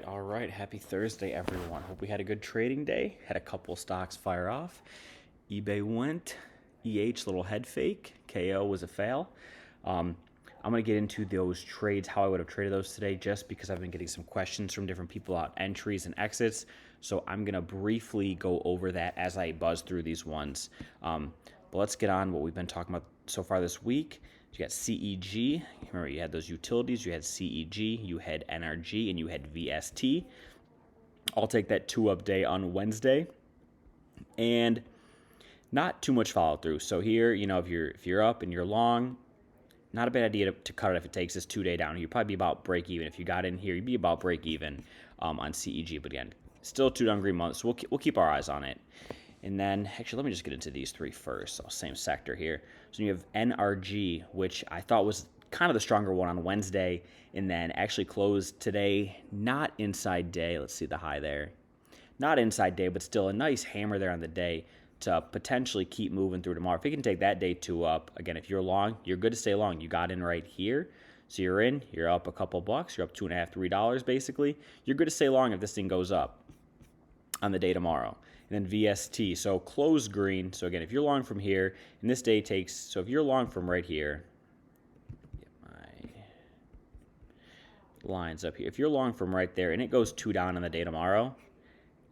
All right. Happy Thursday, everyone. Hope we had a good trading day. Had a couple stocks fire off. eBay went. little head fake. KO was a fail. I'm going to get into those trades, how I would have traded those today, just because I've been getting some questions from different people about entries and exits. So I'm going to briefly go over that as I buzz through these ones. But let's get on what we've been talking about so far this week. You got CEG. Remember, you had those utilities. You had CEG, you had NRG, and you had VST. I'll take that 2-up day on Wednesday. And not too much follow through. So here, if you're up and you're long, not a bad idea to cut it if it takes this 2-day down. You'd probably be about break even. If you got in here, you'd be about break even on CEG. But again, still 2 down green months. So we'll keep our eyes on it. And then, actually, let me just get into these three first. So same sector here. So you have NRG, which I thought was kind of the stronger one on Wednesday, and then actually closed today, not inside day. Let's see the high there. Not inside day, but still a nice hammer there on the day to potentially keep moving through tomorrow. If you can take that day 2 up, again, if you're long, you're good to stay long. You got in right here. So you're in, you're up a couple bucks, you're up $2.50, $3 basically. You're good to stay long if this thing goes up on the day tomorrow. And then VST, so close green. So again, if you're long from here, and this day takes, so if you're long from right here, get my lines up here. If you're long from right there and it goes 2 down on the day tomorrow,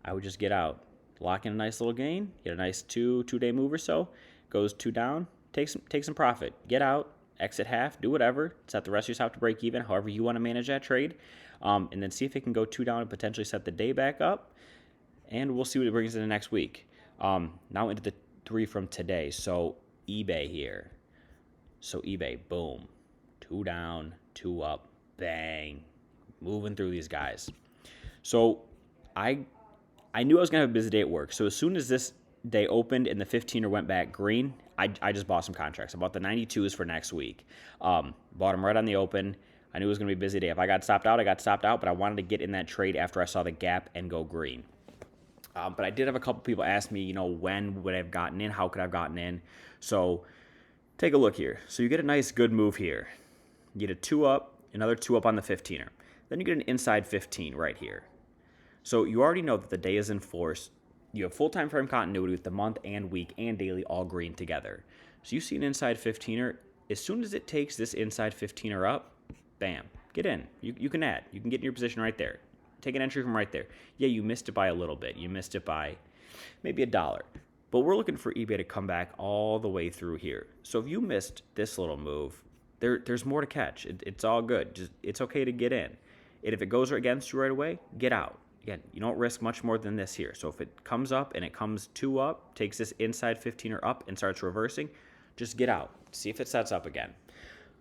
I would just get out. Lock in a nice little gain, get a nice two-day move or so, goes 2 down, take some profit. Get out, exit half, do whatever, set the rest of yourself to break even, however you want to manage that trade, and then see if it can go 2 down and potentially set the day back up. And we'll see what it brings in the next week. Now into the 3 from today. So eBay here. So eBay, boom. 2 down, 2 up, bang. Moving through these guys. So I knew I was going to have a busy day at work. So as soon as this day opened and the 15er went back green, I just bought some contracts. I bought the 92s for next week. Bought them right on the open. I knew it was going to be a busy day. If I got stopped out, I got stopped out. But I wanted to get in that trade after I saw the gap and go green. But I did have a couple people ask me, when would I have gotten in? How could I have gotten in? So take a look here. So you get a nice good move here. You get a 2 up, another 2 up on the 15er. Then you get an inside 15 right here. So you already know that the day is in force. You have full time frame continuity with the month and week and daily all green together. So you see an inside 15er. As soon as it takes this inside 15er up, bam, get in. You can add. You can get in your position right there. Take an entry from right there. Yeah, you missed it by a little bit. You missed it by maybe $1. But we're looking for eBay to come back all the way through here. So if you missed this little move, there's more to catch. It's all good. It's okay to get in. And if it goes against you right away, get out. Again, you don't risk much more than this here. So if it comes up and it comes 2 up, takes this inside 15er up and starts reversing, just get out. See if it sets up again.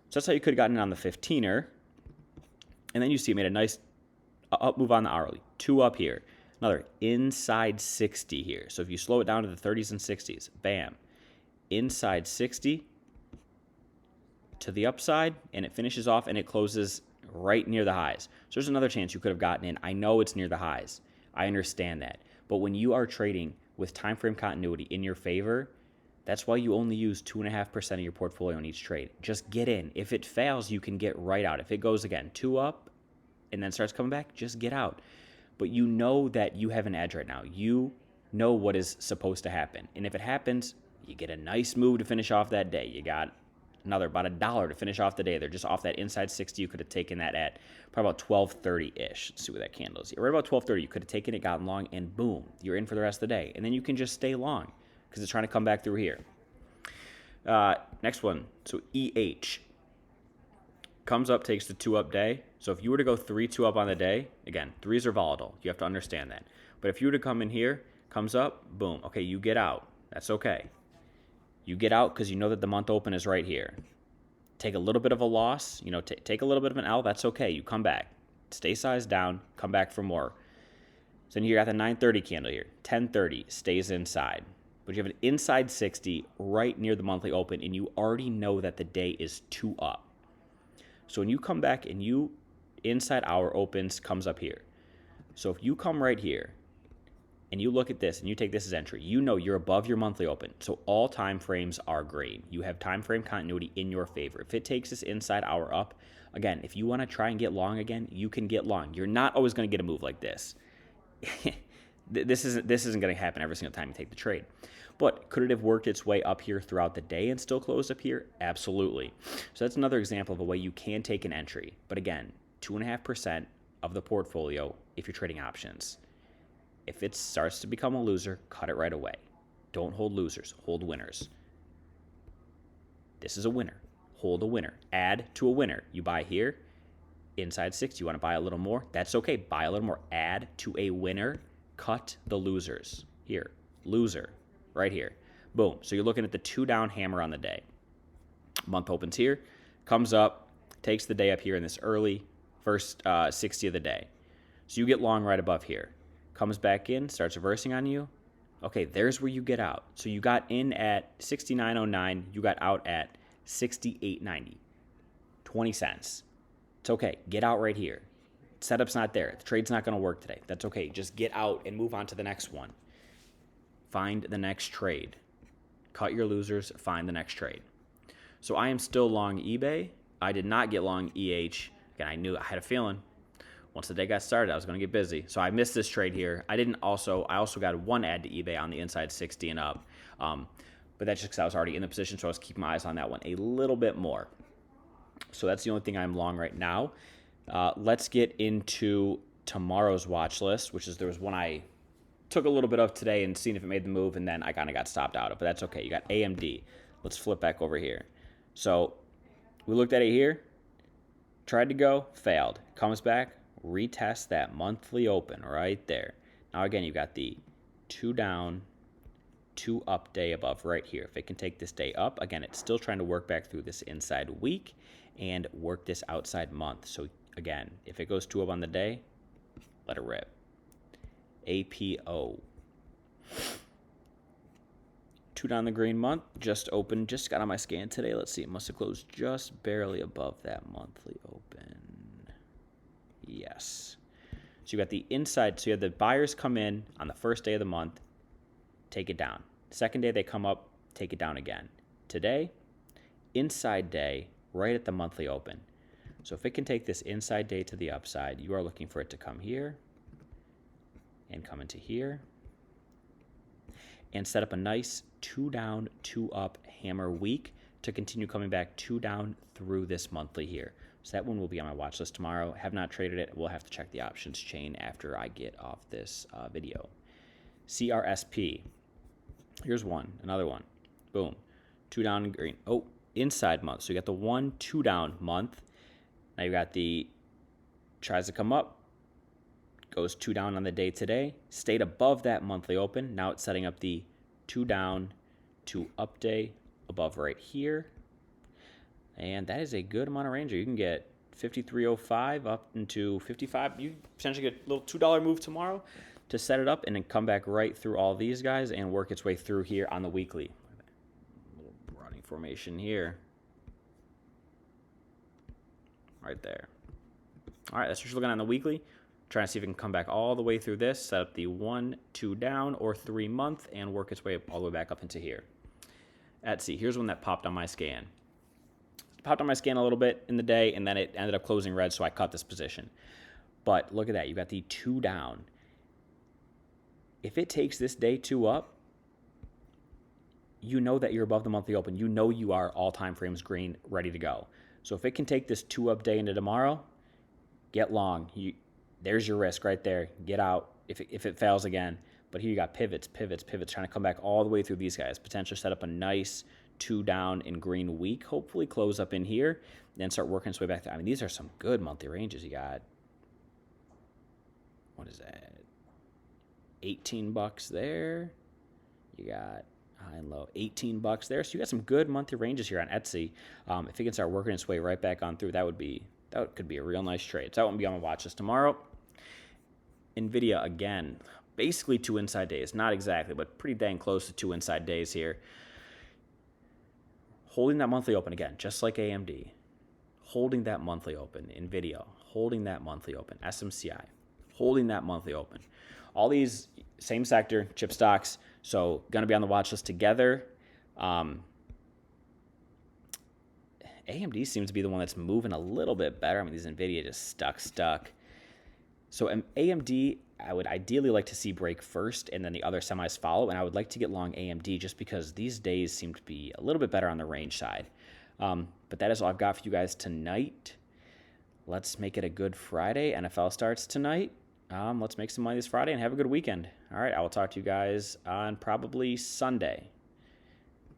So that's how you could have gotten in on the 15er. And then you see it made a nice up move on the hourly. 2 up here. Another inside 60 here. So if you slow it down to the 30s and 60s, bam. Inside 60 to the upside, and it finishes off and it closes right near the highs. So there's another chance you could have gotten in. I know it's near the highs. I understand that. But when you are trading with time frame continuity in your favor, that's why you only use 2.5% of your portfolio in each trade. Just get in. If it fails, you can get right out. If it goes again, 2 up, and then starts coming back, just get out. But you know that you have an edge right now. You know what is supposed to happen. And if it happens, you get a nice move to finish off that day. You got another about $1 to finish off the day. They're just off that inside 60. You could have taken that at probably about 12:30-ish. Let's see what that candle is. Right about 12:30, you could have taken it, gotten long, and boom, you're in for the rest of the day. And then you can just stay long because it's trying to come back through here. Next one. So EH. Comes up, takes the 2 up day. So if you were to go 3 2 up on the day, again, 3s are volatile. You have to understand that. But if you were to come in here, comes up, boom. Okay, you get out. That's okay. You get out because you know that the month open is right here. Take a little bit of a loss, take a little bit of an L. That's okay. You come back. Stay sized down, come back for more. So then you got the 9:30 candle here. 10:30 stays inside. But you have an inside 60 right near the monthly open, and you already know that the day is 2 up. So when you come back and you inside hour opens, comes up here. So if you come right here and you look at this and you take this as entry, you know you're above your monthly open. So all time frames are green. You have time frame continuity in your favor. If it takes this inside hour up, again, if you want to try and get long again, you can get long. You're not always going to get a move like this. This isn't going to happen every single time you take the trade. But could it have worked its way up here throughout the day and still closed up here? Absolutely. So that's another example of a way you can take an entry. But again, 2.5% of the portfolio if you're trading options. If it starts to become a loser, cut it right away. Don't hold losers, hold winners. This is a winner. Hold a winner. Add to a winner. You buy here, inside 6. You want to buy a little more? That's okay. Buy a little more. Add to a winner. Cut the losers. Here, loser, right here. Boom. So you're looking at the 2 down hammer on the day. Month opens here, comes up, takes the day up here in this early first 60 of the day. So you get long right above here. Comes back in, starts reversing on you. Okay, there's where you get out. So you got in at 69.09. You got out at 68.90. 20 cents. It's okay. Get out right here. Setup's not there. The trade's not going to work today. That's okay. Just get out and move on to the next one. Find the next trade. Cut your losers. Find the next trade. So I am still long eBay. I did not get long EH. Again, I had a feeling once the day got started, I was going to get busy. So I missed this trade here. I also got one add to eBay on the inside 60 and up. But that's just because I was already in the position, so I was keeping my eyes on that one a little bit more. So that's the only thing I'm long right now. Let's get into tomorrow's watch list, there was one I took a little bit of today and seen if it made the move, and then I kind of got stopped out of. But that's okay. You got AMD. Let's flip back over here. So we looked at it here. Tried to go, failed. Comes back, retest that monthly open right there. Now again, you've got the 2 down, 2 up day above right here. If it can take this day up, again, it's still trying to work back through this inside week and work this outside month. So again, if it goes 2 up on the day, let it rip. APO. 2 down the green month, just opened, just got on my scan today. Let's see, it must have closed just barely above that monthly open. Yes. So you got the inside, so you have the buyers come in on the first day of the month, take it down. Second day they come up, take it down again. Today, inside day, right at the monthly open. So if it can take this inside day to the upside, you are looking for it to come here and come into here and set up a nice 2 down, 2 up hammer week to continue coming back 2 down through this monthly here. So that one will be on my watch list tomorrow. Have not traded it. We'll have to check the options chain after I get off this video. CRSP. Here's one, another one. Boom. 2 down in green. Oh, inside month. So you got the 1 2 down month. Now you got the tries to come up, goes 2 down on the day today, stayed above that monthly open. Now it's setting up the 2 down, 2 up day above right here. And that is a good amount of range. You can get 53.05 up into 55. You potentially get a little $2 move tomorrow to set it up and then come back right through all these guys and work its way through here on the weekly. Little running formation here. Right there. All right, that's what you're looking at on the weekly. Trying to see if it can come back all the way through this, set up the 1 2 down or 3 month and work its way all the way back up into here. Etsy, here's one that popped on my scan. Popped on my scan a little bit in the day, and then it ended up closing red, so I cut this position. But look at that. You got the 2 down. If it takes this day 2 up, you know that you're above the monthly open. You know you are all time frames green, ready to go. So if it can take this 2 up day into tomorrow, get long. There's your risk right there. Get out if it fails again. But here you got pivots, trying to come back all the way through these guys. Potentially set up a nice 2 down in green week. Hopefully close up in here, then start working its way back. I mean, these are some good monthly ranges. You got, what is that? $18 there. You got high and low, $18 there. So you got some good monthly ranges here on Etsy. If it can start working its way right back on through, that could be a real nice trade. So that won't be on my watch list tomorrow. NVIDIA, again, basically 2 inside days. Not exactly, but pretty dang close to 2 inside days here. Holding that monthly open again, just like AMD. Holding that monthly open. NVIDIA, holding that monthly open. SMCI, holding that monthly open. All these same sector chip stocks, so going to be on the watch list together. AMD seems to be the one that's moving a little bit better. I mean, these NVIDIA just stuck. So AMD, I would ideally like to see break first and then the other semis follow, and I would like to get long AMD just because these days seem to be a little bit better on the range side. But that is all I've got for you guys tonight. Let's make it a good Friday. NFL starts tonight. Let's make some money this Friday and have a good weekend. All right, I will talk to you guys on probably Sunday.